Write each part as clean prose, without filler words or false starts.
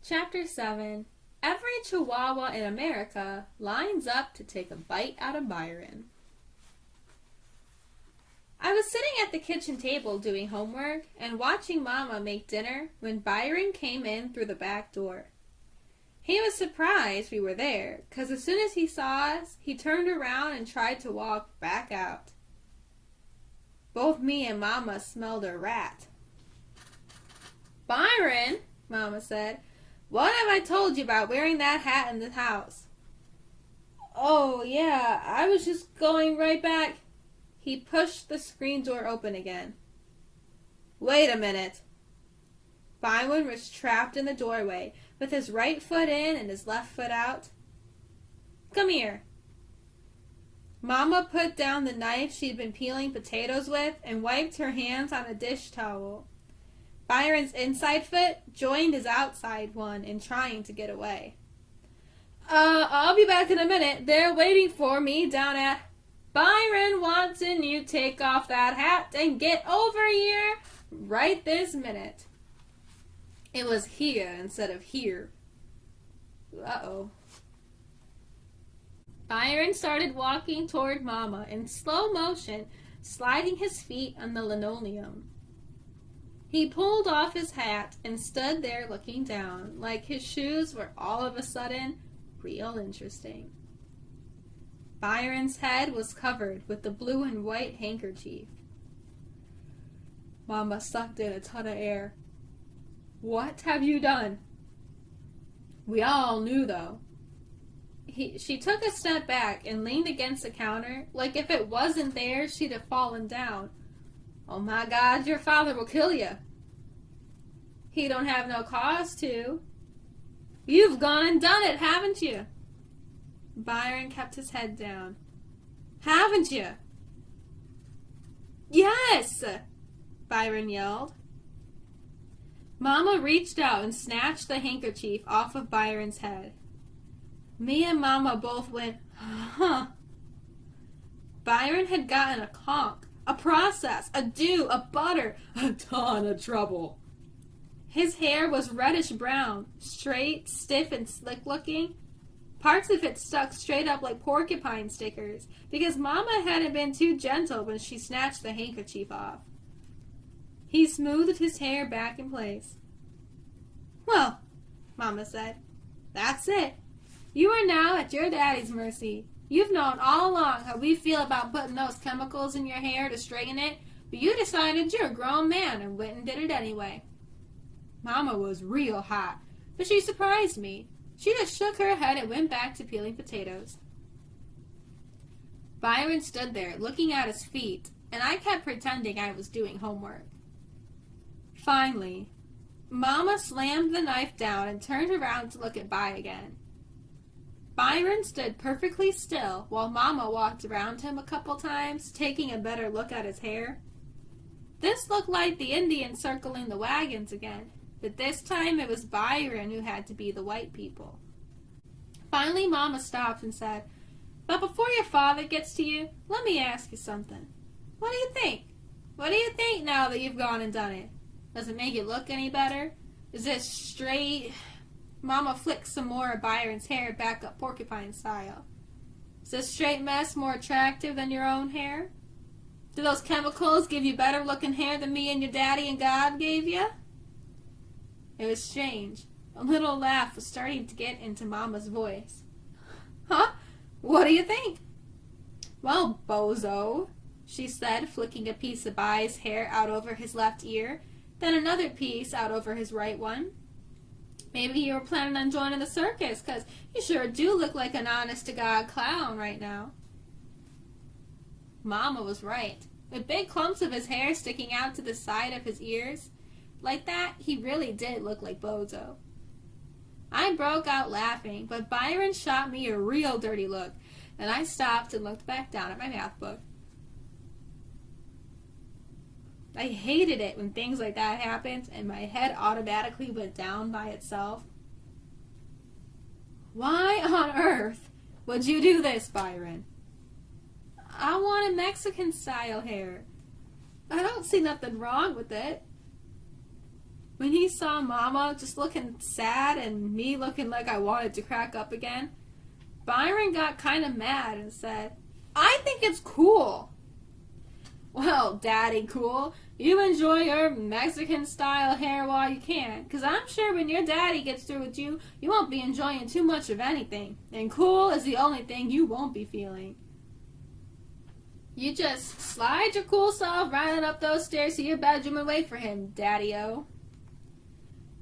Chapter 7. Every Chihuahua in America lines up to take a bite out of Byron. I was sitting at the kitchen table doing homework and watching Mama make dinner when Byron came in through the back door. He was surprised we were there, 'cause as soon as he saw us, he turned around and tried to walk back out. Both me and Mama smelled a rat. "Byron," Mama said, "what have I told you about wearing that hat in the house?" "Oh, yeah, I was just going right back." He pushed the screen door open again. "Wait a minute." Byron was trapped in the doorway, with his right foot in and his left foot out. "Come here." Mama put down the knife she'd been peeling potatoes with and wiped her hands on a dish towel. Byron's inside foot joined his outside one in trying to get away. I'll be back in a minute. They're waiting for me down at..." "Byron, Watson, you take off that hat and get over here right this minute." It was here instead of here. Uh-oh. Byron started walking toward Mama in slow motion, sliding his feet on the linoleum. He pulled off his hat and stood there looking down, like his shoes were all of a sudden real interesting. Byron's head was covered with the blue and white handkerchief. Mama sucked in a ton of air. "What have you done?" We all knew, though. She took a step back and leaned against the counter, like if it wasn't there, she'd have fallen down. "Oh my God, your father will kill you." "He don't have no cause to." "You've gone and done it, haven't you?" Byron kept his head down. "Haven't you?" "Yes!" Byron yelled. Mama reached out and snatched the handkerchief off of Byron's head. Me and Mama both went, "Huh." Byron had gotten a conk, a process, a do, a butter, a ton of trouble. His hair was reddish-brown, straight, stiff, and slick-looking. Parts of it stuck straight up like porcupine stickers, because Mama hadn't been too gentle when she snatched the handkerchief off. He smoothed his hair back in place. "Well," Mama said, "that's it. You are now at your daddy's mercy. You've known all along how we feel about putting those chemicals in your hair to straighten it, but you decided you're a grown man and went and did it anyway." Mama was real hot, but she surprised me. She just shook her head and went back to peeling potatoes. Byron stood there looking at his feet, and I kept pretending I was doing homework. Finally, Mama slammed the knife down and turned around to look at By again. Byron stood perfectly still while Mama walked around him a couple times, taking a better look at his hair. This looked like the Indians circling the wagons again, but this time it was Byron who had to be the white people. Finally, Mama stopped and said, "But before your father gets to you, let me ask you something. What do you think? What do you think now that you've gone and done it? Does it make it look any better? Is it straight..." Mama flicked some more of Byron's hair back up porcupine style. "Is this straight mess more attractive than your own hair? Do those chemicals give you better looking hair than me and your daddy and God gave you?" It was strange. A little laugh was starting to get into Mama's voice. "Huh? What do you think?" "Well, bozo," she said, flicking a piece of By's hair out over his left ear, then another piece out over his right one. "Maybe you were planning on joining the circus, 'cause you sure do look like an honest-to-God clown right now." Mama was right. With big clumps of his hair sticking out to the side of his ears, like that, he really did look like Bozo. I broke out laughing, but Byron shot me a real dirty look, and I stopped and looked back down at my math book. I hated it when things like that happened and my head automatically went down by itself. "Why on earth would you do this, Byron?" "I wanted Mexican-style hair. I don't see nothing wrong with it." When he saw Mama just looking sad and me looking like I wanted to crack up again, Byron got kind of mad and said, "I think it's cool." "Well, Daddy Cool, you enjoy your Mexican-style hair while you can, 'cause I'm sure when your daddy gets through with you, you won't be enjoying too much of anything, and cool is the only thing you won't be feeling. You just slide your cool self right up those stairs to your bedroom and wait for him, Daddy-O."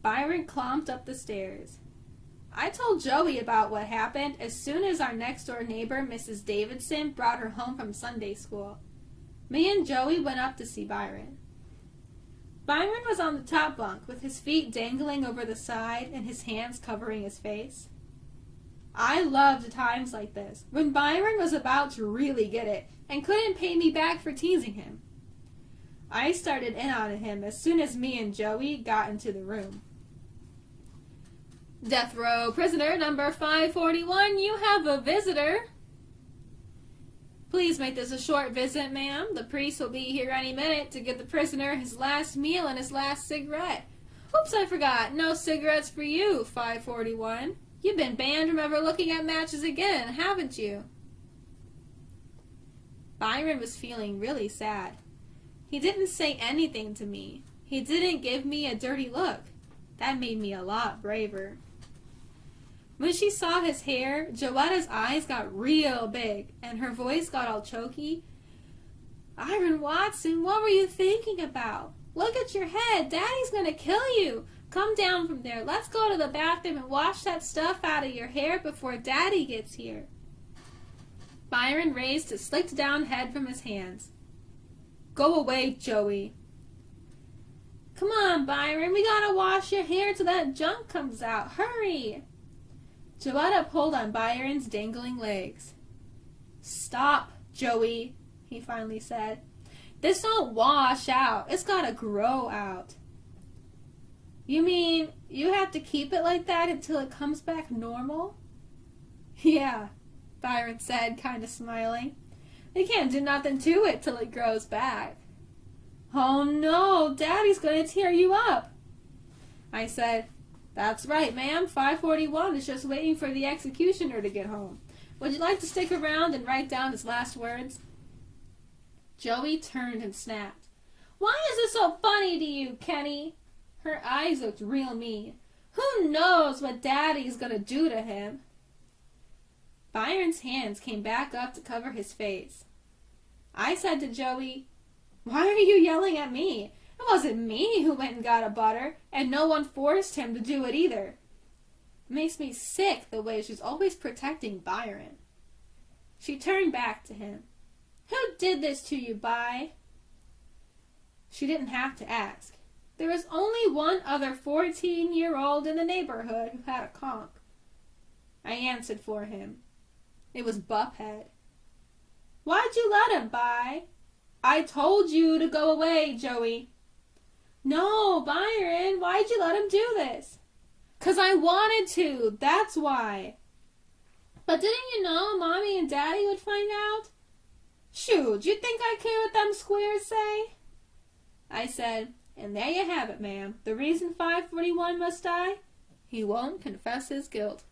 Byron clomped up the stairs. I told Joey about what happened as soon as our next-door neighbor, Mrs. Davidson, brought her home from Sunday school. Me and Joey went up to see Byron. Byron was on the top bunk with his feet dangling over the side and his hands covering his face. I loved times like this, when Byron was about to really get it and couldn't pay me back for teasing him. I started in on him as soon as me and Joey got into the room. "Death row prisoner number 541, you have a visitor." "Please make this a short visit, ma'am. The priest will be here any minute to give the prisoner his last meal and his last cigarette." "Oops, I forgot. No cigarettes for you, 541. You've been banned from ever looking at matches again, haven't you?" Byron was feeling really sad. He didn't say anything to me. He didn't give me a dirty look. That made me a lot braver. When she saw his hair, Joetta's eyes got real big, and her voice got all choky. "Byron Watson, what were you thinking about? Look at your head. Daddy's gonna kill you. Come down from there. Let's go to the bathroom and wash that stuff out of your hair before Daddy gets here." Byron raised his slicked down head from his hands. "Go away, Joey." "Come on, Byron. We gotta wash your hair till that junk comes out. Hurry." Joetta pulled on Byron's dangling legs. "Stop, Joey," he finally said. "This don't wash out. It's gotta grow out." "You mean you have to keep it like that until it comes back normal?" "Yeah," Byron said, kind of smiling. "You can't do nothing to it till it grows back." "Oh no, Daddy's gonna tear you up." I said, "That's right, ma'am. 541 is just waiting for the executioner to get home. Would you like to stick around and write down his last words?" Joey turned and snapped, "Why is this so funny to you, Kenny?" Her eyes looked real mean. "Who knows what Daddy's gonna do to him?" Byron's hands came back up to cover his face. I said to Joey, "Why are you yelling at me? It wasn't me who went and got a butter, and no one forced him to do it either." It makes me sick the way she's always protecting Byron. She turned back to him. "Who did this to you, By?" She didn't have to ask. There was only one other 14-year-old in the neighborhood who had a conch. I answered for him. It was Buffhead. "Why'd you let him, By?" "I told you to go away, Joey." "No, Byron, why'd you let him do this?" "'Cause I wanted to, that's why." "But didn't you know Mommy and Daddy would find out?" "Shoot, you think I care what them squares say?" I said, "And there you have it, ma'am. The reason 541 must die? He won't confess his guilt."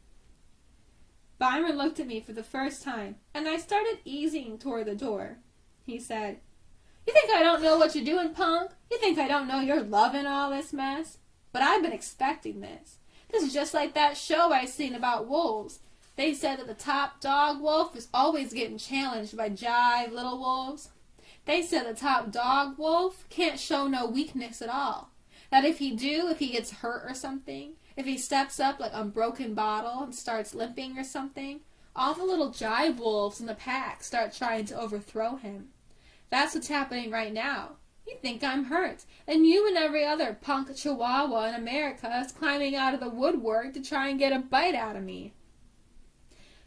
Byron looked at me for the first time, and I started easing toward the door. He said, "You think I don't know what you're doing, punk? You think I don't know you're loving all this mess? But I've been expecting this. This is just like that show I seen about wolves. They said that the top dog wolf is always getting challenged by jive little wolves. They said the top dog wolf can't show no weakness at all. That if he gets hurt or something, if he steps up like a broken bottle and starts limping or something, all the little jive wolves in the pack start trying to overthrow him. That's what's happening right now. You think I'm hurt, and you and every other punk chihuahua in America is climbing out of the woodwork to try and get a bite out of me.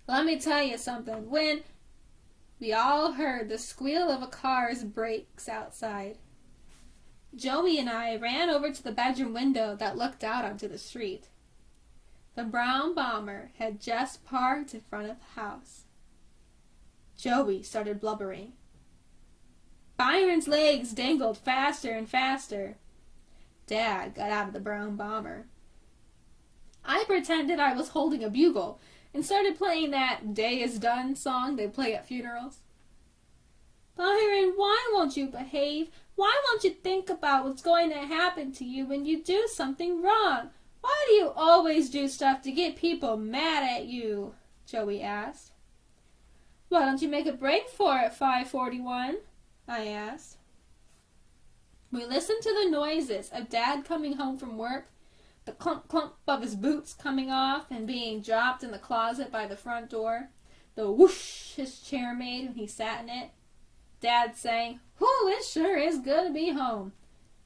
Let me tell you something. When..." We all heard the squeal of a car's brakes outside. Joey and I ran over to the bedroom window that looked out onto the street. The brown bomber had just parked in front of the house. Joey started blubbering. Byron's legs dangled faster and faster. Dad got out of the brown bomber. I pretended I was holding a bugle and started playing that "Day is Done" song they play at funerals. Byron, why won't you behave? Why won't you think about what's going to happen to you when you do something wrong? Why do you always do stuff to get people mad at you? Joey asked. Why don't you make a break for it, 541? I asked. We listened to the noises of Dad coming home from work, the clunk-clunk of his boots coming off and being dropped in the closet by the front door, the whoosh his chair made when he sat in it, Dad saying, "Whew, it sure is good to be home,"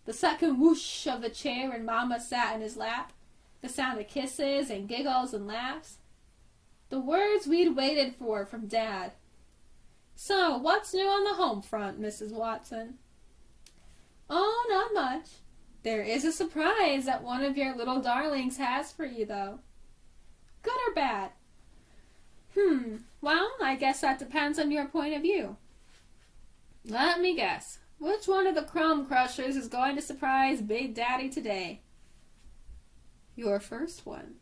the second whoosh of the chair when Mama sat in his lap, the sound of kisses and giggles and laughs. The words we'd waited for from Dad. So, what's new on the home front, Mrs. Watson? Oh, not much. There is a surprise that one of your little darlings has for you, though. Good or bad? Well, I guess that depends on your point of view. Let me guess. Which one of the crumb crushers is going to surprise Big Daddy today? Your first one.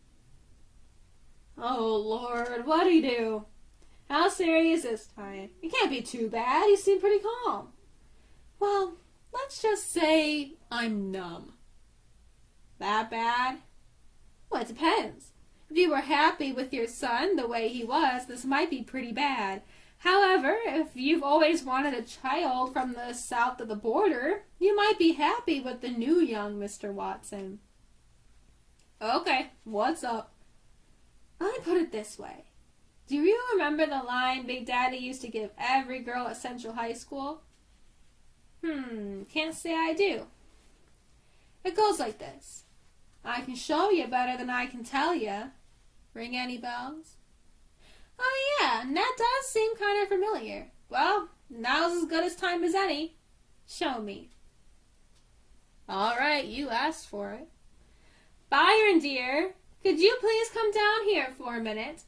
Oh, Lord, what'd he do? How serious this time? It can't be too bad. You seem pretty calm. Well, let's just say I'm numb. That bad? Well, it depends. If you were happy with your son the way he was, this might be pretty bad. However, if you've always wanted a child from the south of the border, you might be happy with the new young Mr. Watson. Okay, what's up? Let me put it this way. Do you remember the line Big Daddy used to give every girl at Central High School? Can't say I do. It goes like this. I can show you better than I can tell you. Ring any bells? Oh yeah, and that does seem kind of familiar. Well, now's as good a time as any. Show me. All right, you asked for it. Byron, dear, could you please come down here for a minute?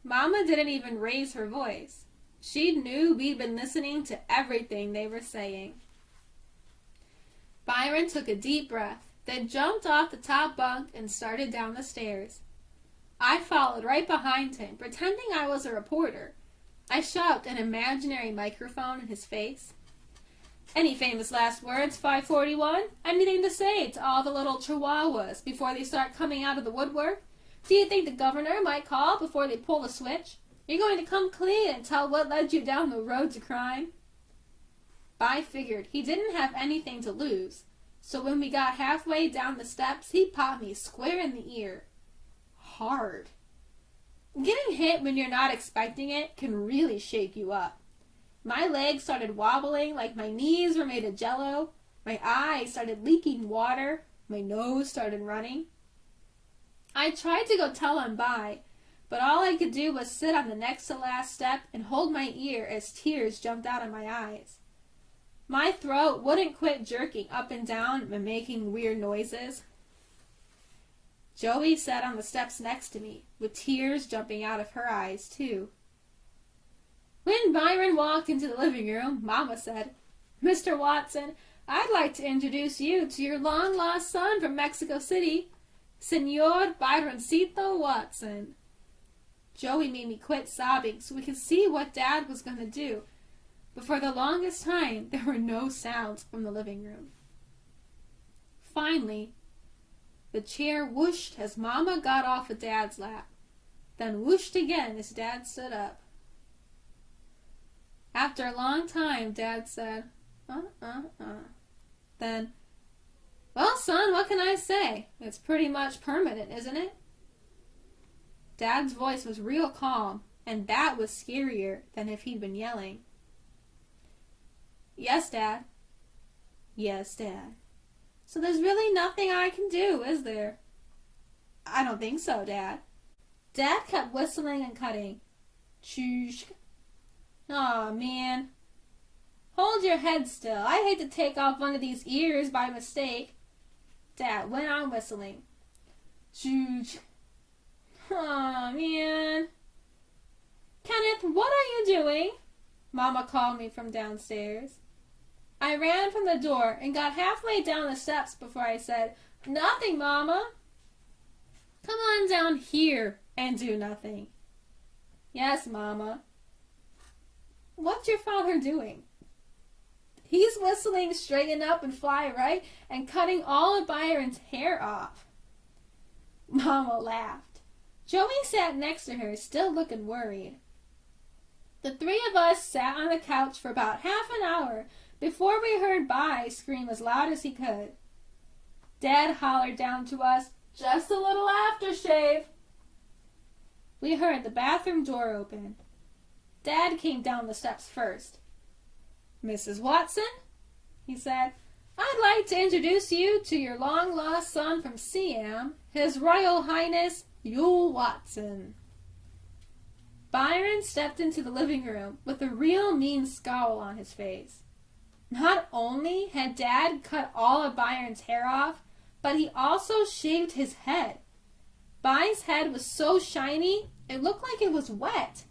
Mama didn't even raise her voice. She knew we'd been listening to everything they were saying. Byron took a deep breath, then jumped off the top bunk and started down the stairs. I followed right behind him, pretending I was a reporter. I shoved an imaginary microphone in his face. Any famous last words, 541? Anything to say to all the little chihuahuas before they start coming out of the woodwork? Do you think the governor might call before they pull the switch? You're going to come clean and tell what led you down the road to crime? I figured he didn't have anything to lose, so when we got halfway down the steps, he popped me square in the ear. Hard. Getting hit when you're not expecting it can really shake you up. My legs started wobbling like my knees were made of jello. My eyes started leaking water. My nose started running. I tried to go tell him bye, but all I could do was sit on the next to last step and hold my ear as tears jumped out of my eyes. My throat wouldn't quit jerking up and down and making weird noises. Joey sat on the steps next to me, with tears jumping out of her eyes, too. When Byron walked into the living room, Mama said, "Mr. Watson, I'd like to introduce you to your long-lost son from Mexico City, Senor Byroncito Watson." Joey made me quit sobbing so we could see what Dad was going to do, but for the longest time, there were no sounds from the living room. Finally, the chair whooshed as Mama got off of Dad's lap, then whooshed again as Dad stood up. After a long time, Dad said, Then, "Well, son, what can I say? It's pretty much permanent, isn't it?" Dad's voice was real calm, and that was scarier than if he'd been yelling. "Yes, Dad." "Yes, Dad. So there's really nothing I can do, is there?" "I don't think so, Dad." Dad kept whistling and cutting. Choosh. Aw, man. Hold your head still. I'd hate to take off one of these ears by mistake. Dad went on whistling. Chooch. Aw, man. Kenneth, what are you doing? Mama called me from downstairs. I ran from the door and got halfway down the steps before I said, "Nothing, Mama." "Come on down here and do nothing." "Yes, Mama." "What's your father doing?" "He's whistling Straighten Up and Fly Right and cutting all of Byron's hair off." Mama laughed. Joey sat next to her, still looking worried. The three of us sat on the couch for about half an hour before we heard By scream as loud as he could. Dad hollered down to us, "Just a little aftershave." We heard the bathroom door open. Dad came down the steps first. "Mrs. Watson," he said, "I'd like to introduce you to your long-lost son from Siam, His Royal Highness Yule Watson." Byron stepped into the living room with a real mean scowl on his face. Not only had Dad cut all of Byron's hair off, but he also shaved his head. By's head was so shiny, it looked like it was wet.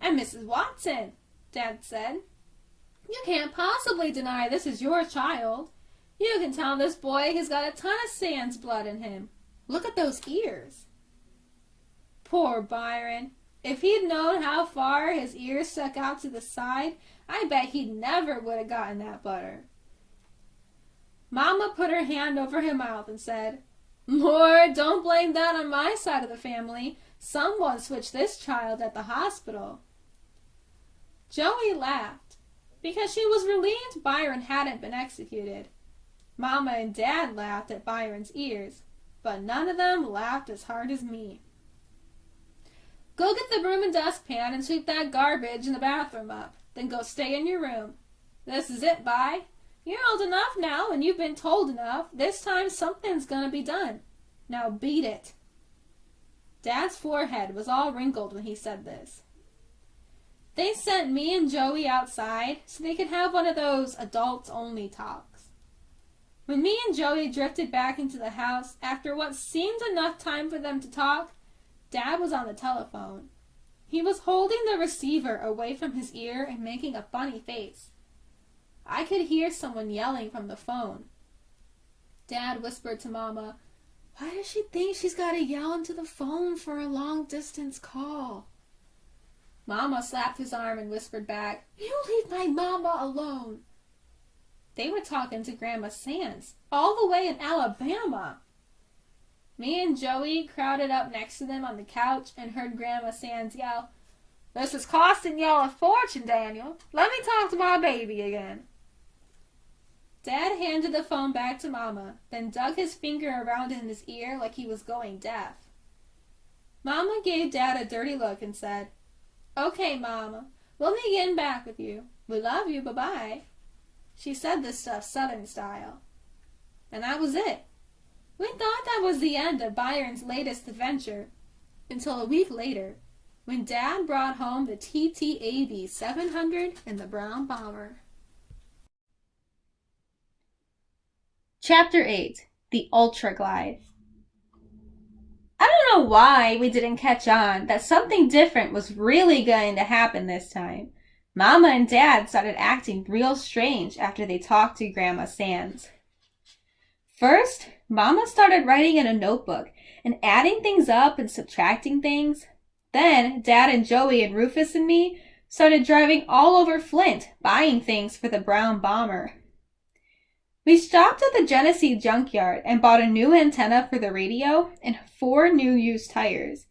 "And Mrs. Watson," Dad said, "you can't possibly deny this is your child. You can tell this boy has got a ton of Sans blood in him. Look at those ears." Poor Byron. If he'd known how far his ears stuck out to the side, I bet he never would have gotten that butter. Mama put her hand over her mouth and said, "Lord, don't blame that on my side of the family. Someone switched this child at the hospital." Joey laughed because she was relieved Byron hadn't been executed. Mama and Dad laughed at Byron's ears, but none of them laughed as hard as me. "Go get the broom and dustpan and sweep that garbage in the bathroom up. Then go stay in your room. This is it, By. You're old enough now and you've been told enough. This time something's gonna be done. Now beat it." Dad's forehead was all wrinkled when he said this. They sent me and Joey outside so they could have one of those adults-only talks. When me and Joey drifted back into the house, after what seemed enough time for them to talk, Dad was on the telephone. He was holding the receiver away from his ear and making a funny face. I could hear someone yelling from the phone. Dad whispered to Mama, "Why does she think she's got to yell into the phone for a long-distance call?" Mama slapped his arm and whispered back, "You leave my Mama alone." They were talking to Grandma Sands, all the way in Alabama. Me and Joey crowded up next to them on the couch and heard Grandma Sands yell, "This is costing y'all a fortune, Daniel. Let me talk to my baby again." Dad handed the phone back to Mama, then dug his finger around in his ear like he was going deaf. Mama gave Dad a dirty look and said, "Okay, Mama, we'll be getting back with you. We love you, bye-bye." She said this stuff Southern style. And that was it. We thought that was the end of Byron's latest adventure, until a week later, when Dad brought home the TTAB 700 and the brown bomber. Chapter 8. The Ultra Glide. I don't know why we didn't catch on that something different was really going to happen this time. Mama and Dad started acting real strange after they talked to Grandma Sands. First, Mama started writing in a notebook and adding things up and subtracting things. Then Dad and Joey and Rufus and me started driving all over Flint buying things for the brown bomber. We stopped at the Genesee junkyard and bought a new antenna for the radio and 4 new used tires.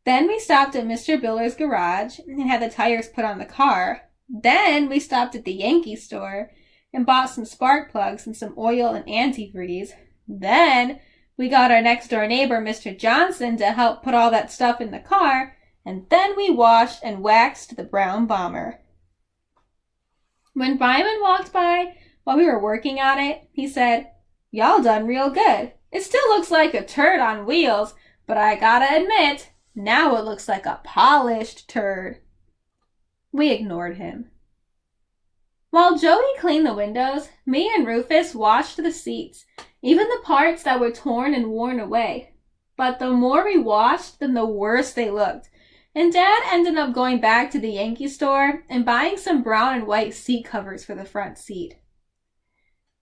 Then we stopped at Mr. Biller's garage and had the tires put on the car. Then we stopped at the Yankee store and bought some spark plugs and some oil and antifreeze. Then we got our next door neighbor, Mr. Johnson, to help put all that stuff in the car, and then we washed and waxed the brown bomber. When Byron walked by while we were working on it, he said, "Y'all done real good. It still looks like a turd on wheels, but I gotta admit, now it looks like a polished turd." We ignored him. While Joey cleaned the windows, me and Rufus washed the seats, even the parts that were torn and worn away. But the more we washed, then the worse they looked, And Dad ended up going back to the Yankee store and buying some brown and white seat covers for the front seat.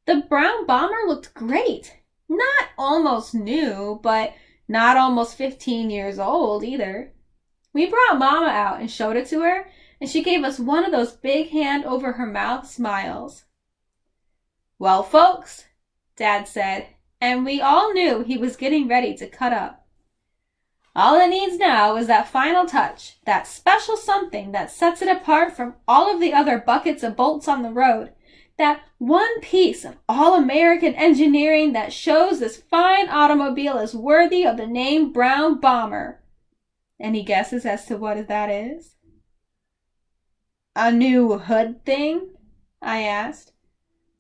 The brown bomber looked great. Not almost new, but not almost 15 years old either. We brought Mama out and showed it to her, and she gave us one of those big hand over her mouth smiles. "Well, folks," Dad said, and we all knew he was getting ready to cut up. "All it needs now is that final touch, that special something that sets it apart from all of the other buckets of bolts on the road, that one piece of all-American engineering that shows this fine automobile is worthy of the name Brown Bomber." Any guesses as to what that is? "A new hood thing?" I asked.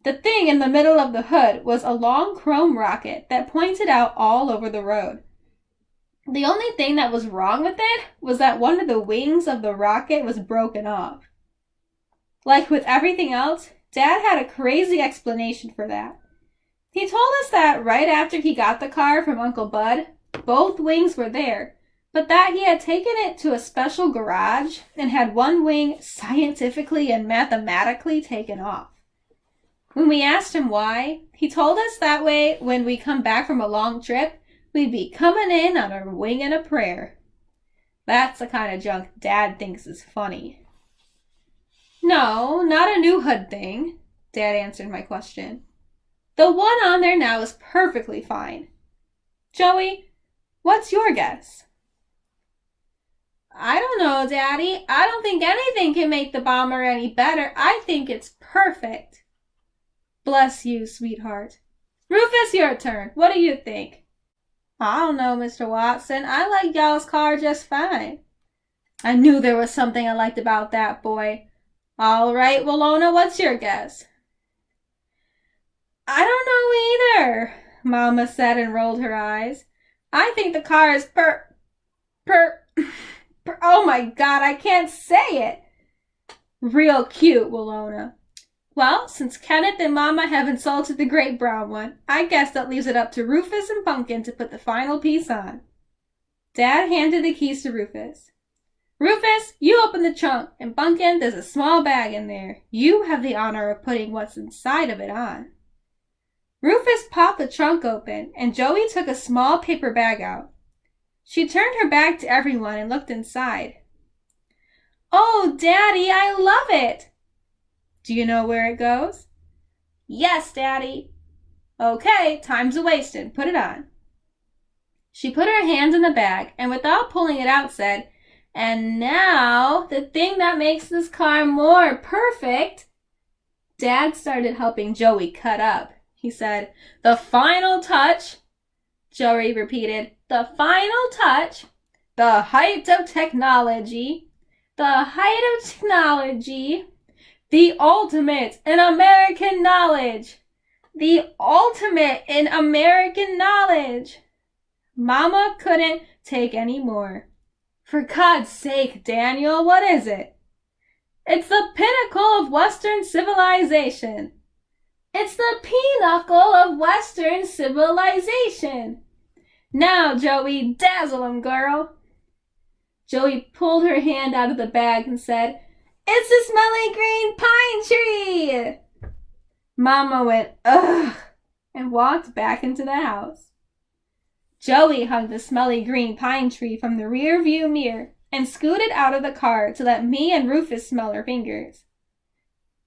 The thing in the middle of the hood was a long chrome rocket that pointed out all over the road. The only thing that was wrong with it was that one of the wings of the rocket was broken off. Like with everything else, Dad had a crazy explanation for that. He told us that right after he got the car from Uncle Bud, both wings were there, but that he had taken it to a special garage and had one wing scientifically and mathematically taken off. When we asked him why, he told us that way when we come back from a long trip, we'd be coming in on a wing and a prayer. That's the kind of junk Dad thinks is funny. "No, not a new hood thing," Dad answered my question. "The one on there now is perfectly fine. Joey, what's your guess?" "I don't know, Daddy. I don't think anything can make the bomber any better. I think it's perfect." "Bless you, sweetheart. Rufus, your turn. What do you think?" "I don't know, Mr. Watson. I like y'all's car just fine." "I knew there was something I liked about that boy. All right, Willona, what's your guess?" "I don't know either," Mama said and rolled her eyes. "I think the car is oh my God, I can't say it. Real cute, Willona. Well, since Kenneth and Mama have insulted the great brown one, I guess that leaves it up to Rufus and Pumpkin to put the final piece on." Dad handed the keys to Rufus. "Rufus, you open the trunk, and Pumpkin, there's a small bag in there. You have the honor of putting what's inside of it on." Rufus popped the trunk open, and Joey took a small paper bag out. She turned her back to everyone and looked inside. "Oh, Daddy, I love it." "Do you know where it goes?" "Yes, Daddy." "Okay, time's a-wasted. Put it on." She put her hand in the bag and without pulling it out said, "And now, the thing that makes this car more perfect." Dad started helping Joey cut up. He said, "The final touch." Joey repeated, "The final touch. The height of technology. The height of technology. The ultimate in American knowledge. The ultimate in American knowledge." Mama couldn't take any more. "For God's sake, Daniel, what is it?" "It's the pinnacle of Western civilization." "It's the pinnacle of Western civilization." "Now, Joey, dazzle 'em, girl." Joey pulled her hand out of the bag and said, "It's a smelly green pine tree." Mama went, "Ugh," and walked back into the house. Joey hung the smelly green pine tree from the rear view mirror and scooted out of the car to let me and Rufus smell her fingers.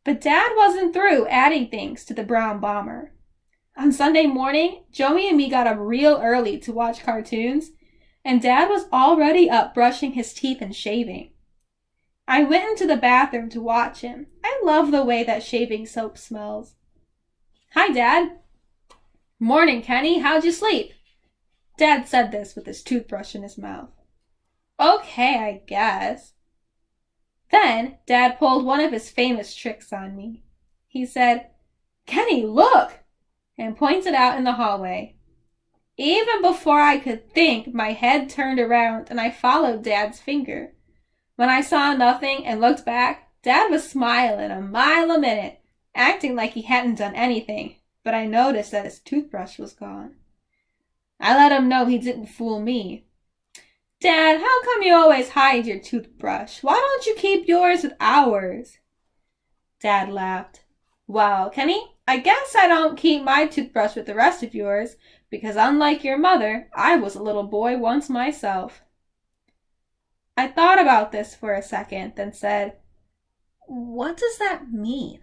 But Dad wasn't through adding things to the brown bomber. On Sunday morning, Joey and me got up real early to watch cartoons, and Dad was already up brushing his teeth and shaving. I went into the bathroom to watch him. I love the way that shaving soap smells. "Hi, Dad." "Morning, Kenny. How'd you sleep?" Dad said this with his toothbrush in his mouth. "Okay, I guess." Then Dad pulled one of his famous tricks on me. He said, "Kenny, look!" and pointed out in the hallway. Even before I could think, my head turned around and I followed Dad's finger. When I saw nothing and looked back, Dad was smiling a mile a minute, acting like he hadn't done anything, but I noticed that his toothbrush was gone. I let him know he didn't fool me. Dad, how come you always hide your toothbrush? Why don't you keep yours with ours? Dad laughed. Well, Kenny, I guess I don't keep my toothbrush with the rest of yours, because unlike your mother, I was a little boy once myself. I thought about this for a second, then said, What does that mean?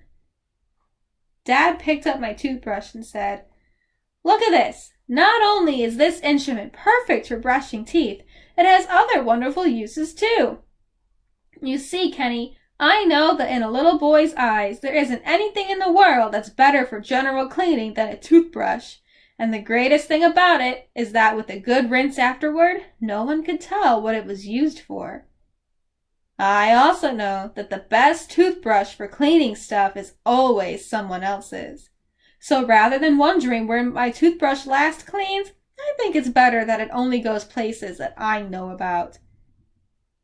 Dad picked up my toothbrush and said, Look at this. Not only is this instrument perfect for brushing teeth, it has other wonderful uses too. You see, Kenny, I know that in a little boy's eyes there isn't anything in the world that's better for general cleaning than a toothbrush. And the greatest thing about it is that with a good rinse afterward, no one could tell what it was used for. I also know that the best toothbrush for cleaning stuff is always someone else's. So rather than wondering where my toothbrush last cleaned, I think it's better that it only goes places that I know about.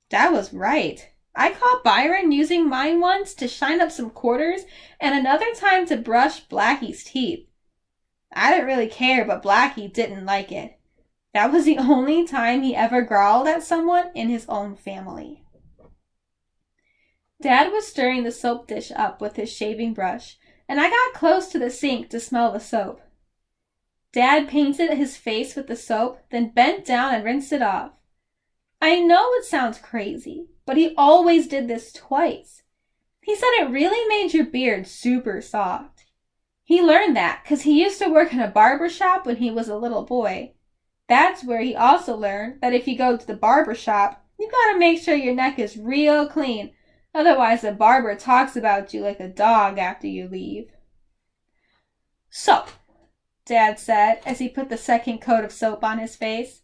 Dad was right. I caught Byron using mine once to shine up some quarters and another time to brush Blackie's teeth. I didn't really care, but Blackie didn't like it. That was the only time he ever growled at someone in his own family. Dad was stirring the soap dish up with his shaving brush, and I got close to the sink to smell the soap. Dad painted his face with the soap, then bent down and rinsed it off. I know it sounds crazy, but he always did this twice. He said it really made your beard super soft. He learned that because he used to work in a barber shop when he was a little boy. That's where he also learned that if you go to the barber shop, you gotta make sure your neck is real clean. Otherwise, the barber talks about you like a dog after you leave. So, Dad said as he put the second coat of soap on his face,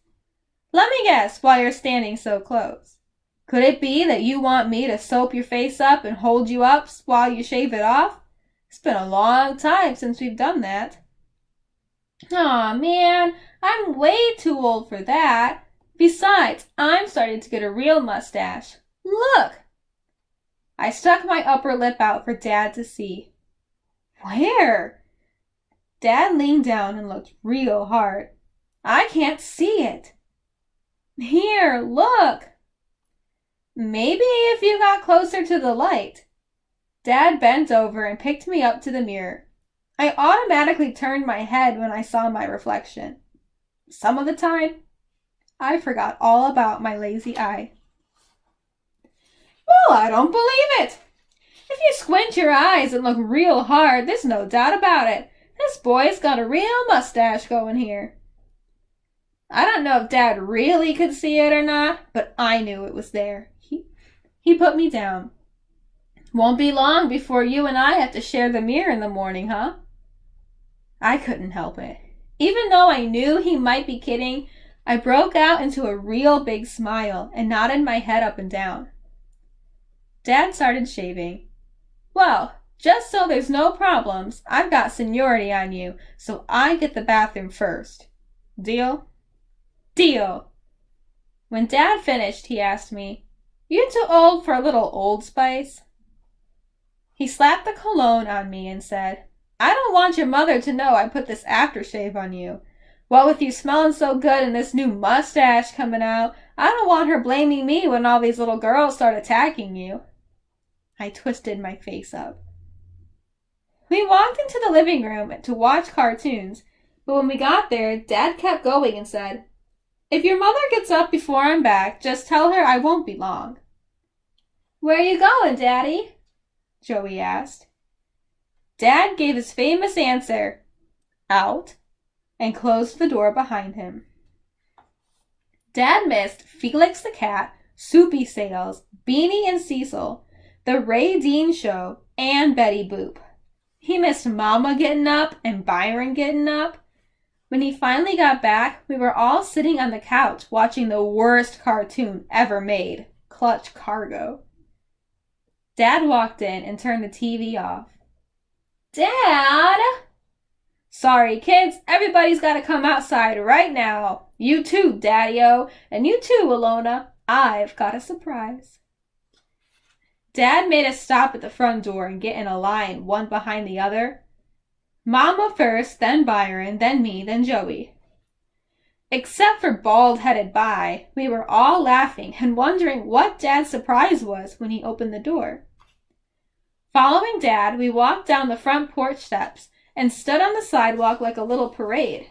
let me guess why you're standing so close. Could it be that you want me to soap your face up and hold you up while you shave it off? It's been a long time since we've done that. Aw, man, I'm way too old for that. Besides, I'm starting to get a real mustache. Look! I stuck my upper lip out for Dad to see. Where? Dad leaned down and looked real hard. I can't see it. Here, look. Maybe if you got closer to the light. Dad bent over and picked me up to the mirror. I automatically turned my head when I saw my reflection. Some of the time, I forgot all about my lazy eye. Well, I don't believe it. If you squint your eyes and look real hard, there's no doubt about it. This boy's got a real mustache going here. I don't know if Dad really could see it or not, but I knew it was there. He put me down. Won't be long before you and I have to share the mirror in the morning, huh? I couldn't help it. Even though I knew he might be kidding, I broke out into a real big smile and nodded my head up and down. Dad started shaving. Well, just so there's no problems, I've got seniority on you, so I get the bathroom first. Deal? Deal! When Dad finished, he asked me, You too old for a little Old Spice? He slapped the cologne on me and said, I don't want your mother to know I put this aftershave on you. What with you smelling so good and this new mustache coming out, I don't want her blaming me when all these little girls start attacking you. I twisted my face up. We walked into the living room to watch cartoons, but when we got there, Dad kept going and said, If your mother gets up before I'm back, just tell her I won't be long. Where are you going, Daddy? Joey asked. Dad gave his famous answer, out, and closed the door behind him. Dad missed Felix the Cat, Soupy Sales, Beanie and Cecil, the Ray Dean Show, and Betty Boop. He missed Mama getting up and Byron getting up. When he finally got back, we were all sitting on the couch watching the worst cartoon ever made, Clutch Cargo. Dad walked in and turned the TV off. Dad! Sorry, kids, everybody's got to come outside right now. You too, Daddy-O, and you too, Alona. I've got a surprise. Dad made us stop at the front door and get in a line, one behind the other. Mama first, then Byron, then me, then Joey. Except for bald-headed Bi, we were all laughing and wondering what Dad's surprise was when he opened the door. Following Dad, we walked down the front porch steps and stood on the sidewalk like a little parade.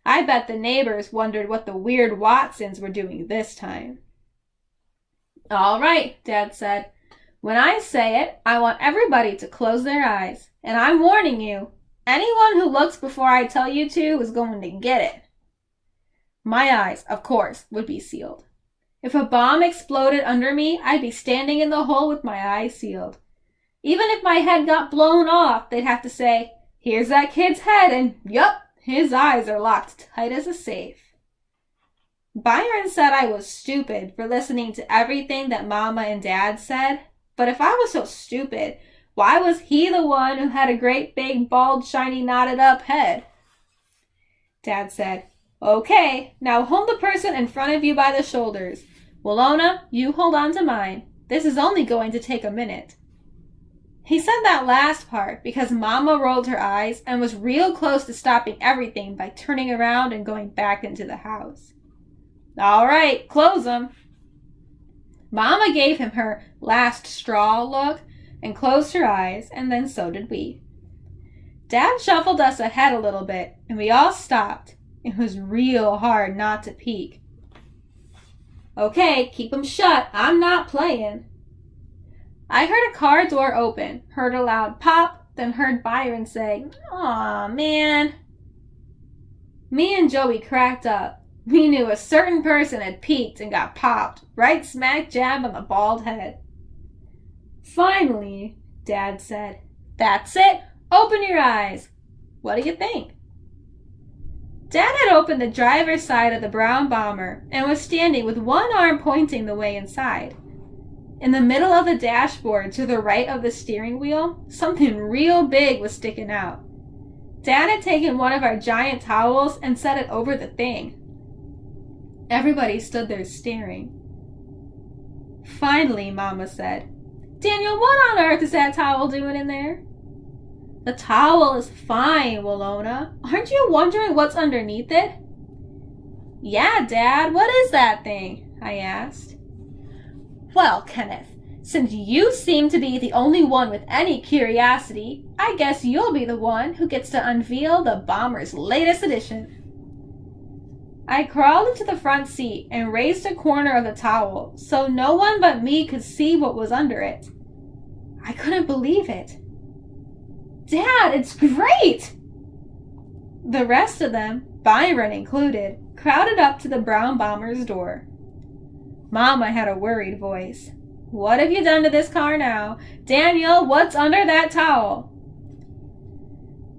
I bet the neighbors wondered what the weird Watsons were doing this time. All right, Dad said. When I say it, I want everybody to close their eyes. And I'm warning you, anyone who looks before I tell you to is going to get it. My eyes, of course, would be sealed. If a bomb exploded under me, I'd be standing in the hole with my eyes sealed. Even if my head got blown off, they'd have to say, here's that kid's head, and yup, his eyes are locked tight as a safe. Byron said I was stupid for listening to everything that Mama and Dad said, but if I was so stupid, why was he the one who had a great big, bald, shiny, knotted up head? Dad said, okay, now hold the person in front of you by the shoulders. Willona, you hold on to mine. This is only going to take a minute. He said that last part because Mama rolled her eyes and was real close to stopping everything by turning around and going back into the house. All right, close them. Mama gave him her last straw look and closed her eyes, and then so did we. Dad shuffled us ahead a little bit, and we all stopped. It was real hard not to peek. Okay, keep 'em shut. I'm not playing. I heard a car door open, heard a loud pop, then heard Byron say, aw, man. Me and Joey cracked up. We knew a certain person had peeked and got popped, right smack jab on the bald head. Finally, Dad said, that's it. Open your eyes. What do you think? Dad had opened the driver's side of the brown bomber and was standing with one arm pointing the way inside. In the middle of the dashboard to the right of the steering wheel, something real big was sticking out. Dad had taken one of our giant towels and set it over the thing. Everybody stood there staring. Finally, Mama said, Daniel, what on earth is that towel doing in there? The towel is fine, Willona. Aren't you wondering what's underneath it? Yeah, Dad, what is that thing? I asked. Well, Kenneth, since you seem to be the only one with any curiosity, I guess you'll be the one who gets to unveil the bomber's latest edition. I crawled into the front seat and raised a corner of the towel so no one but me could see what was under it. I couldn't believe it. Dad, it's great! The rest of them, Byron included, crowded up to the brown bomber's door. Mama had a worried voice. What have you done to this car now? Daniel, what's under that towel?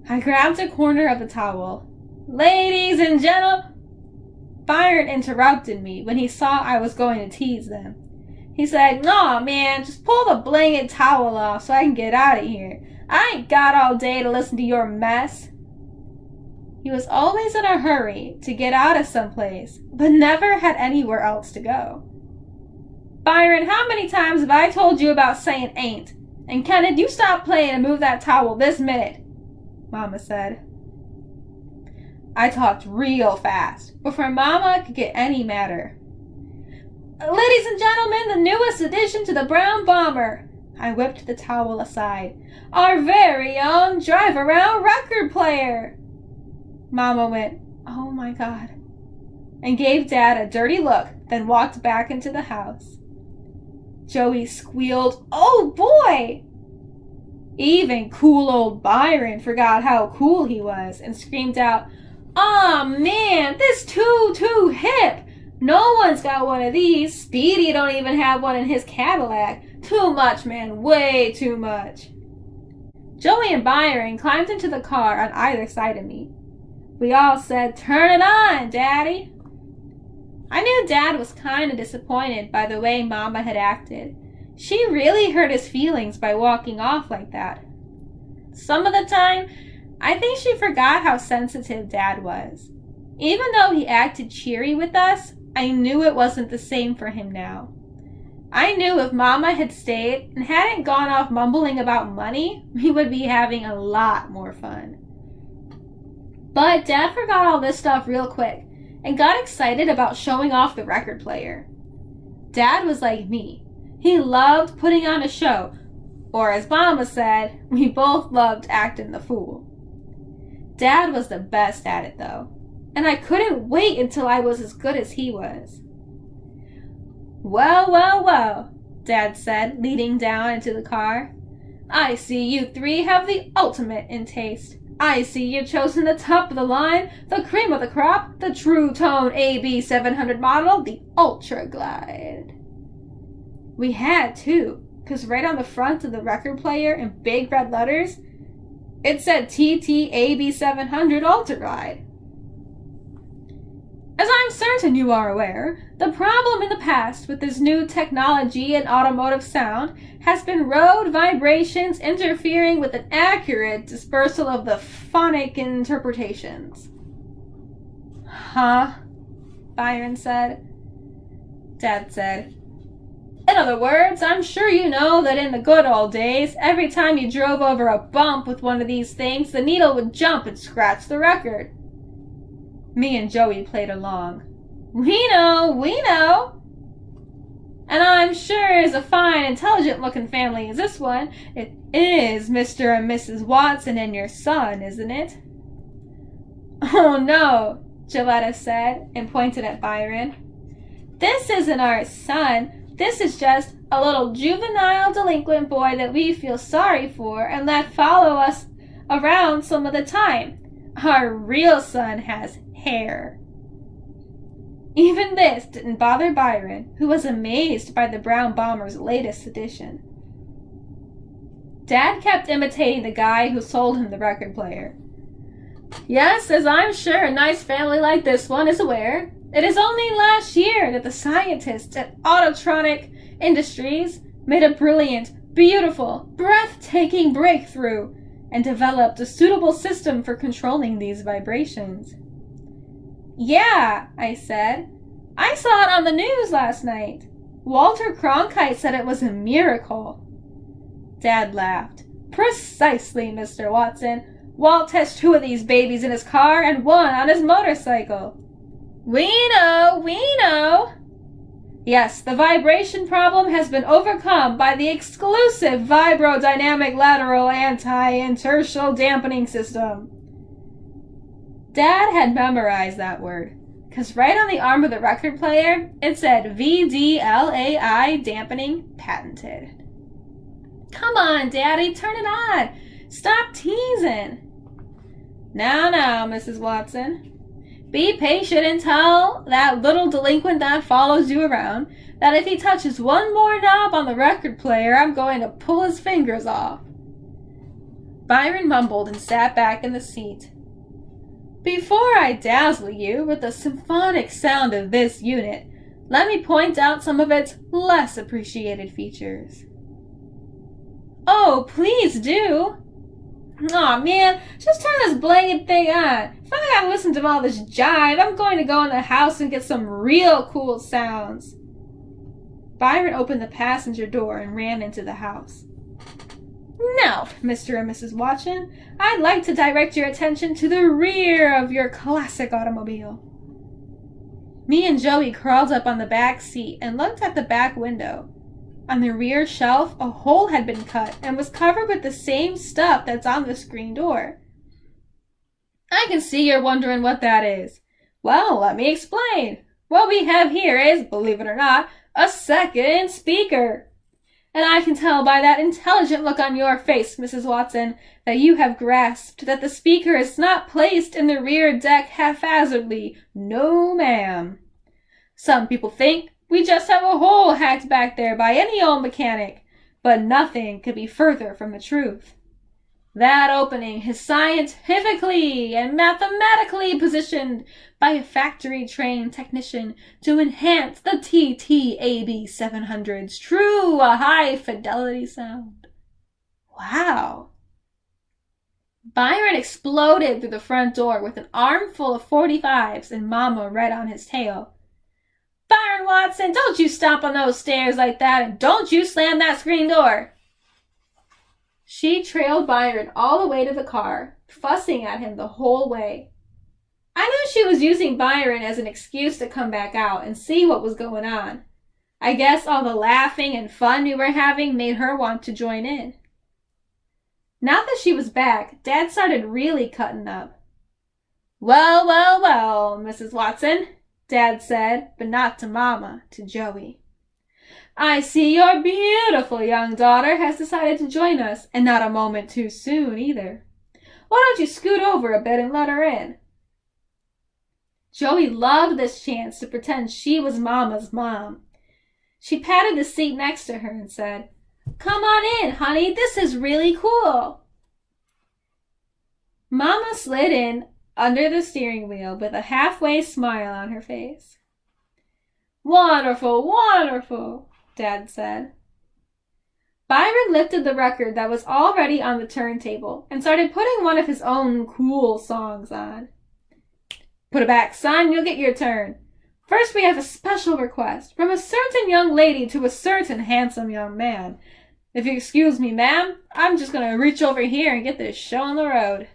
I grabbed a corner of the towel. Ladies and gentlemen, Byron interrupted me when he saw I was going to tease them. He said, "Aw, man, just pull the blanket towel off so I can get out of here. I ain't got all day to listen to your mess." He was always in a hurry to get out of someplace, but never had anywhere else to go. Byron, how many times have I told you about saying ain't? And Kenneth, you stop playing and move that towel this minute, Mama said. I talked real fast, before Mama could get any madder. Ladies and gentlemen, the newest addition to the brown bomber. I whipped the towel aside. Our very own drive-around record player. Mama went, oh my God, and gave Dad a dirty look, then walked back into the house. Joey squealed, oh boy! Even cool old Byron forgot how cool he was and screamed out, aw man, this too hip! No one's got one of these. Speedy don't even have one in his Cadillac. Too much, man, way too much. Joey and Byron climbed into the car on either side of me. We all said, turn it on, Daddy. I knew Dad was kind of disappointed by the way Mama had acted. She really hurt his feelings by walking off like that. Some of the time, I think she forgot how sensitive Dad was. Even though he acted cheery with us, I knew it wasn't the same for him now. I knew if Mama had stayed and hadn't gone off mumbling about money, we would be having a lot more fun. But Dad forgot all this stuff real quick and got excited about showing off the record player. Dad was like me. He loved putting on a show, or as Mama said, we both loved acting the fool. Dad was the best at it, though, and I couldn't wait until I was as good as he was. Well, well, well, Dad said, leading down into the car. I see you three have the ultimate in taste. I see you've chosen the top of the line, the cream of the crop, the True Tone AB 700 model, the Ultra Glide. We had to, because right on the front of the record player in big red letters, it said TT AB 700 Ultra Glide. As I'm certain you are aware, the problem in the past with this new technology and automotive sound has been road vibrations interfering with an accurate dispersal of the phonic interpretations. Huh? Byron said. Dad said, in other words, I'm sure you know that in the good old days, every time you drove over a bump with one of these things, the needle would jump and scratch the record. Me and Joey played along. We know. And I'm sure as a fine, intelligent-looking family as this one, it is Mr. and Mrs. Watson and your son, isn't it? Oh, no, Gilletta said, and pointed at Byron. This isn't our son. This is just a little juvenile delinquent boy that we feel sorry for and let follow us around some of the time. Our real son has hair. Even this didn't bother Byron, who was amazed by the Brown Bomber's latest addition. Dad kept imitating the guy who sold him the record player. Yes, as I'm sure a nice family like this one is aware, it is only last year that the scientists at Autotronic Industries made a brilliant, beautiful, breathtaking breakthrough and developed a suitable system for controlling these vibrations. Yeah, I said. I saw it on the news last night. Walter Cronkite said it was a miracle. Dad laughed. Precisely, Mr. Watson. Walt has 2 of these babies in his car and 1 on his motorcycle. We know. Yes, the vibration problem has been overcome by the exclusive vibrodynamic lateral anti-inertial dampening system. Dad had memorized that word, because right on the arm of the record player, it said VDLAI dampening patented. Come on, Daddy, turn it on. Stop teasing. Now, Mrs. Watson. Be patient and tell that little delinquent that follows you around that if he touches one more knob on the record player, I'm going to pull his fingers off. Byron mumbled and sat back in the seat. Before I dazzle you with the symphonic sound of this unit, let me point out some of its less appreciated features. Oh, please do. Aw, man, just turn this blanked thing on. If I gotta listen to all this jive, I'm going to go in the house and get some real cool sounds. Byron opened the passenger door and ran into the house. Now, Mr. and Mrs. Watson, I'd like to direct your attention to the rear of your classic automobile. Me and Joey crawled up on the back seat and looked at the back window. On the rear shelf, a hole had been cut and was covered with the same stuff that's on the screen door. I can see you're wondering what that is. Well, let me explain. What we have here is, believe it or not, a second speaker. And I can tell by that intelligent look on your face, Mrs. Watson, that you have grasped that the speaker is not placed in the rear deck haphazardly. No, ma'am. Some people think we just have a hole hacked back there by any old mechanic, but nothing could be further from the truth. That opening is scientifically and mathematically positioned by a factory-trained technician to enhance the TTAB 700's true high-fidelity sound. Wow. Byron exploded through the front door with an armful of 45s and Mama right on his tail. Byron Watson, don't you stomp on those stairs like that, and don't you slam that screen door. She trailed Byron all the way to the car, fussing at him the whole way. I knew she was using Byron as an excuse to come back out and see what was going on. I guess all the laughing and fun we were having made her want to join in. Now that she was back, Dad started really cutting up. Well, well, well, Mrs. Watson, Dad said, but not to Mama, to Joey. I see your beautiful young daughter has decided to join us, and not a moment too soon, either. Why don't you scoot over a bit and let her in? Joey loved this chance to pretend she was Mama's mom. She patted the seat next to her and said, Come on in, honey, this is really cool. Mama slid in under the steering wheel with a halfway smile on her face. Wonderful, wonderful, Dad said. Byron lifted the record that was already on the turntable and started putting one of his own cool songs on. Put it back, son, you'll get your turn. First we have a special request from a certain young lady to a certain handsome young man. If you excuse me, ma'am, I'm just going to reach over here and get this show on the road.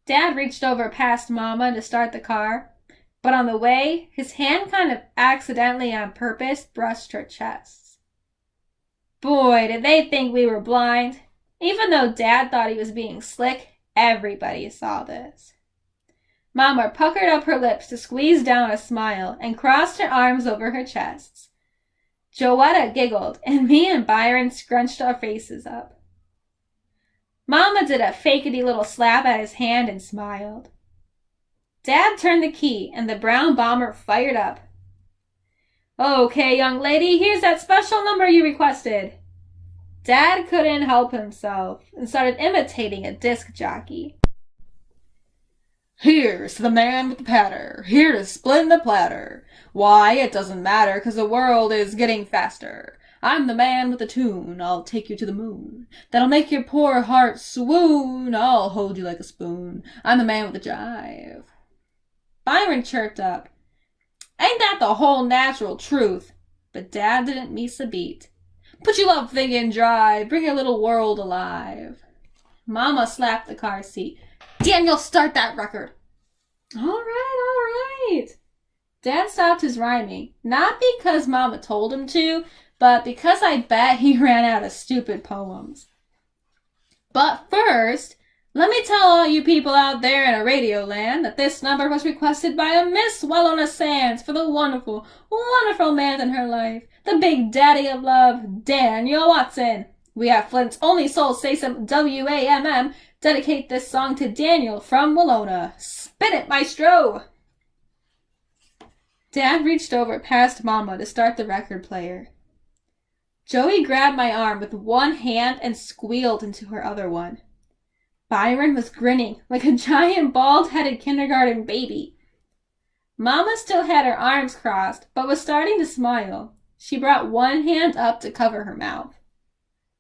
Dad reached over past Mama to start the car, but on the way, his hand kind of accidentally on purpose brushed her chest. Boy, did they think we were blind. Even though Dad thought he was being slick, everybody saw this. Mama puckered up her lips to squeeze down a smile and crossed her arms over her chests. Joetta giggled, and me and Byron scrunched our faces up. Mama did a fakety little slap at his hand and smiled. Dad turned the key, and the brown bomber fired up. Okay, young lady, here's that special number you requested. Dad couldn't help himself and started imitating a disc jockey. Here's the man with the patter, here to split the platter. Why, it doesn't matter, 'cause the world is getting faster. I'm the man with the tune, I'll take you to the moon. That'll make your poor heart swoon, I'll hold you like a spoon. I'm the man with the jive. Byron chirped up. Ain't that the whole natural truth? But Dad didn't miss a beat. Put your love thing in drive, bring your little world alive. Mama slapped the car seat. Daniel, start that record. All right. Dad stopped his rhyming, not because Mama told him to, but because I bet he ran out of stupid poems. But first, let me tell all you people out there in a radio land that this number was requested by a Miss Wellona Sands for the wonderful, wonderful man in her life, the big daddy of love, Daniel Watson. We have Flint's only soul say some WAMM. Dedicate this song to Daniel from Wellona. Spin it, maestro! Dad reached over past Mama to start the record player. Joey grabbed my arm with one hand and squealed into her other one. Byron was grinning like a giant bald-headed kindergarten baby. Mama still had her arms crossed, but was starting to smile. She brought one hand up to cover her mouth.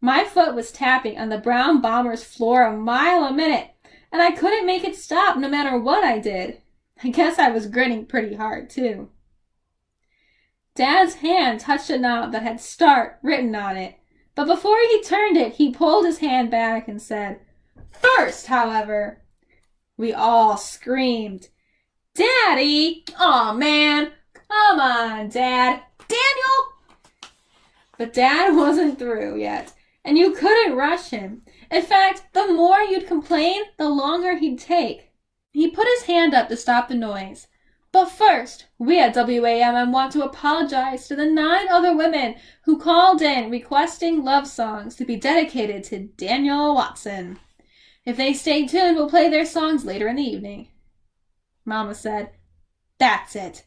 My foot was tapping on the brown bomber's floor a mile a minute, and I couldn't make it stop no matter what I did. I guess I was grinning pretty hard, too. Dad's hand touched a knob that had "Start" written on it, but before he turned it, he pulled his hand back and said, First, however, we all screamed, Daddy! Aw, man! Come on, Dad! Daniel! But Dad wasn't through yet, and you couldn't rush him. In fact, the more you'd complain, the longer he'd take. He put his hand up to stop the noise. But first, we at WAMM want to apologize to the 9 other women who called in requesting love songs to be dedicated to Daniel Watson. If they stay tuned, we'll play their songs later in the evening. Mama said, That's it,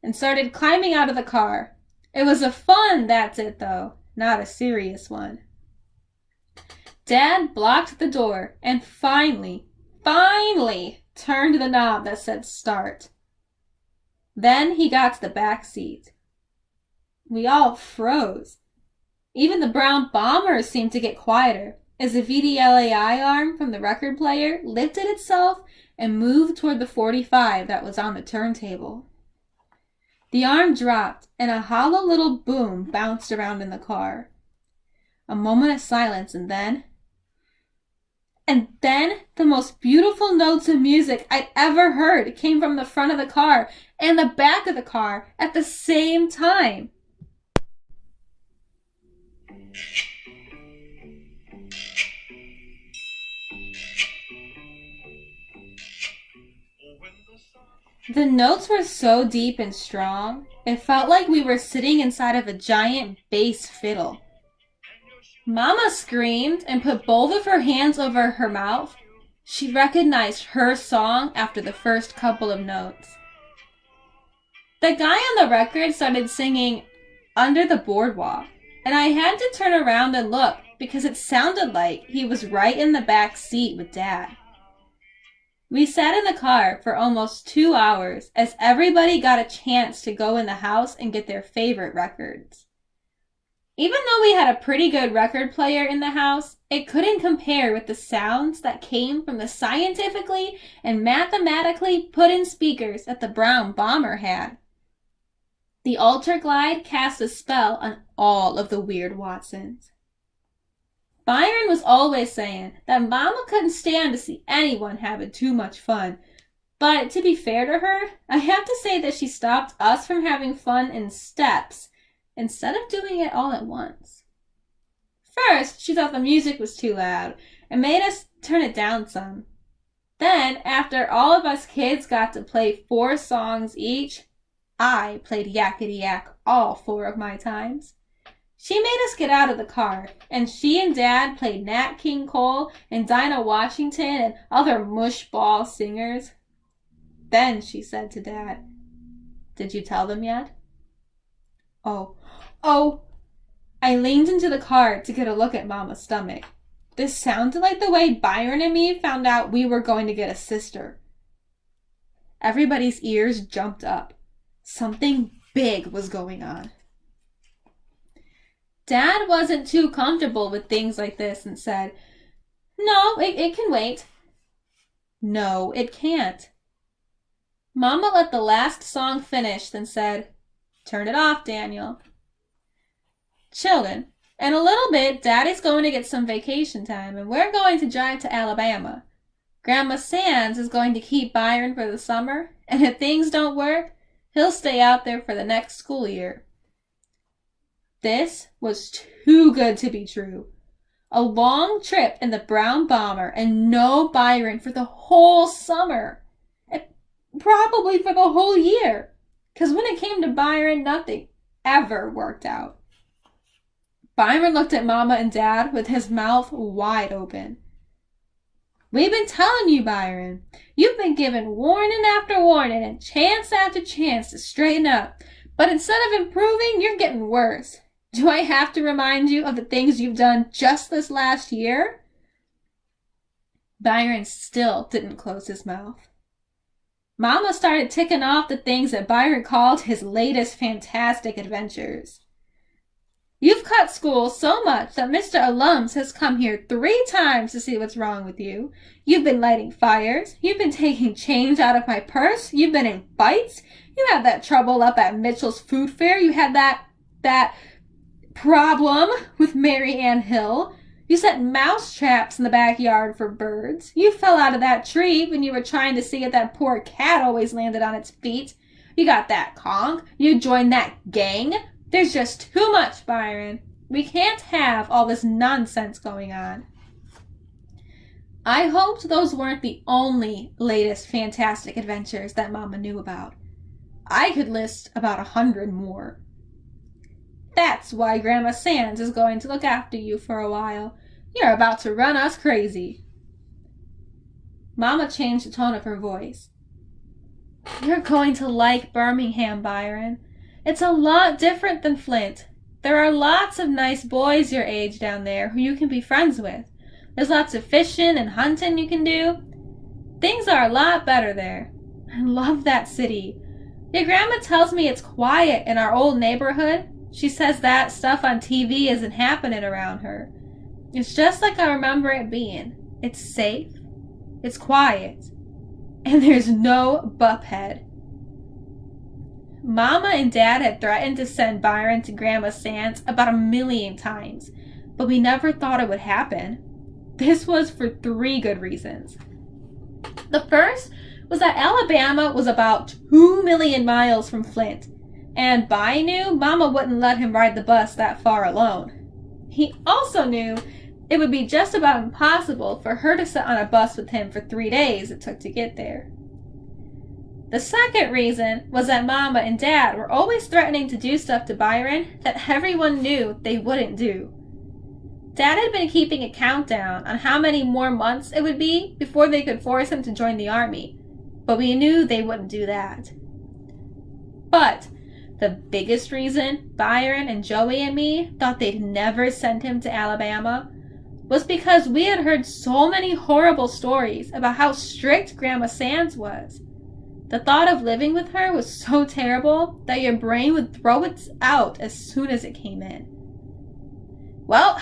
and started climbing out of the car. It was a fun that's it, though, not a serious one. Dad blocked the door and finally turned the knob that said Start. Then he got to the back seat. We all froze. Even the brown bombers seemed to get quieter as the VDLAI arm from the record player lifted itself and moved toward the 45 that was on the turntable. The arm dropped and a hollow little boom bounced around in the car. A moment of silence and then... And then the most beautiful notes of music I'd ever heard came from the front of the car and the back of the car at the same time. The notes were so deep and strong, it felt like we were sitting inside of a giant bass fiddle. Mama screamed and put both of her hands over her mouth. She recognized her song after the first couple of notes. The guy on the record started singing Under the Boardwalk, and I had to turn around and look because it sounded like he was right in the back seat with Dad. We sat in the car for almost 2 hours as everybody got a chance to go in the house and get their favorite records. Even though we had a pretty good record player in the house, it couldn't compare with the sounds that came from the scientifically and mathematically put in speakers that the brown bomber had. The Alter Glide cast a spell on all of the weird Watsons. Byron was always saying that Mama couldn't stand to see anyone having too much fun, but to be fair to her, I have to say that she stopped us from having fun in steps instead of doing it all at once. First, she thought the music was too loud and made us turn it down some. Then, after all of us kids got to play 4 songs each, I played Yakety Yak all 4 of my times. She made us get out of the car, and she and Dad played Nat King Cole and Dinah Washington and other mushball singers. Then she said to Dad, "Did you tell them yet?" Oh, I leaned into the car to get a look at Mama's stomach. This sounded like the way Byron and me found out we were going to get a sister. Everybody's ears jumped up. Something big was going on. Dad wasn't too comfortable with things like this and said, "No, it can wait." No, it can't. Mama let the last song finish, then said, "Turn it off, Daniel." "Children, in a little bit, Daddy's going to get some vacation time, and we're going to drive to Alabama. Grandma Sands is going to keep Byron for the summer, and if things don't work, he'll stay out there for the next school year." This was too good to be true. A long trip in the brown bomber and no Byron for the whole summer. And probably for the whole year. Because when it came to Byron, nothing ever worked out. Byron looked at Mama and Dad with his mouth wide open. "We've been telling you, Byron. You've been given warning after warning and chance after chance to straighten up. But instead of improving, you're getting worse. Do I have to remind you of the things you've done just this last year?" Byron still didn't close his mouth. Mama started ticking off the things that Byron called his latest fantastic adventures. "You've cut school so much that Mr. Alums has come here 3 times to see what's wrong with you. You've been lighting fires. You've been taking change out of my purse. You've been in fights. You had that trouble up at Mitchell's food fair. You had that problem with Mary Ann Hill. You set mouse traps in the backyard for birds. You fell out of that tree when you were trying to see if that poor cat always landed on its feet. You got that conch. You joined that gang. There's just too much, Byron. We can't have all this nonsense going on." I hoped those weren't the only latest fantastic adventures that Mama knew about. I could list about 100 more. "That's why Grandma Sands is going to look after you for a while. You're about to run us crazy." Mama changed the tone of her voice. "You're going to like Birmingham, Byron. It's a lot different than Flint. There are lots of nice boys your age down there who you can be friends with. There's lots of fishing and hunting you can do. Things are a lot better there. I love that city. Your grandma tells me it's quiet in our old neighborhood. She says that stuff on TV isn't happening around her. It's just like I remember it being. It's safe, it's quiet, and there's no buphead." Mama and Dad had threatened to send Byron to Grandma Sands about 1,000,000 times, but we never thought it would happen. This was for 3 good reasons. The first was that Alabama was about 2 million miles from Flint, and Bi knew Mama wouldn't let him ride the bus that far alone. He also knew it would be just about impossible for her to sit on a bus with him for 3 days it took to get there. The second reason was that Mama and Dad were always threatening to do stuff to Byron that everyone knew they wouldn't do. Dad had been keeping a countdown on how many more months it would be before they could force him to join the army, but we knew they wouldn't do that. But the biggest reason Byron and Joey and me thought they'd never send him to Alabama was because we had heard so many horrible stories about how strict Grandma Sands was. The thought of living with her was so terrible that your brain would throw it out as soon as it came in. Well,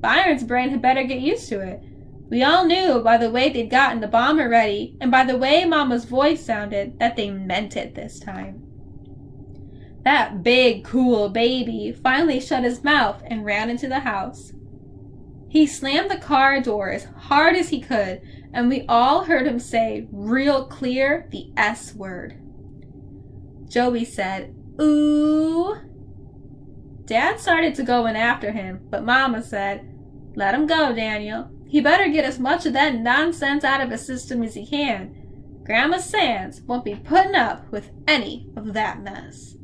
Byron's brain had better get used to it. We all knew by the way they'd gotten the bomber ready and by the way Mama's voice sounded that they meant it this time. That big, cool baby finally shut his mouth and ran into the house. He slammed the car door as hard as he could, and we all heard him say real clear the S word. Joey said, "Ooh." Dad started to go in after him, but Mama said, "Let him go, Daniel. He better get as much of that nonsense out of his system as he can. Grandma Sands won't be putting up with any of that mess."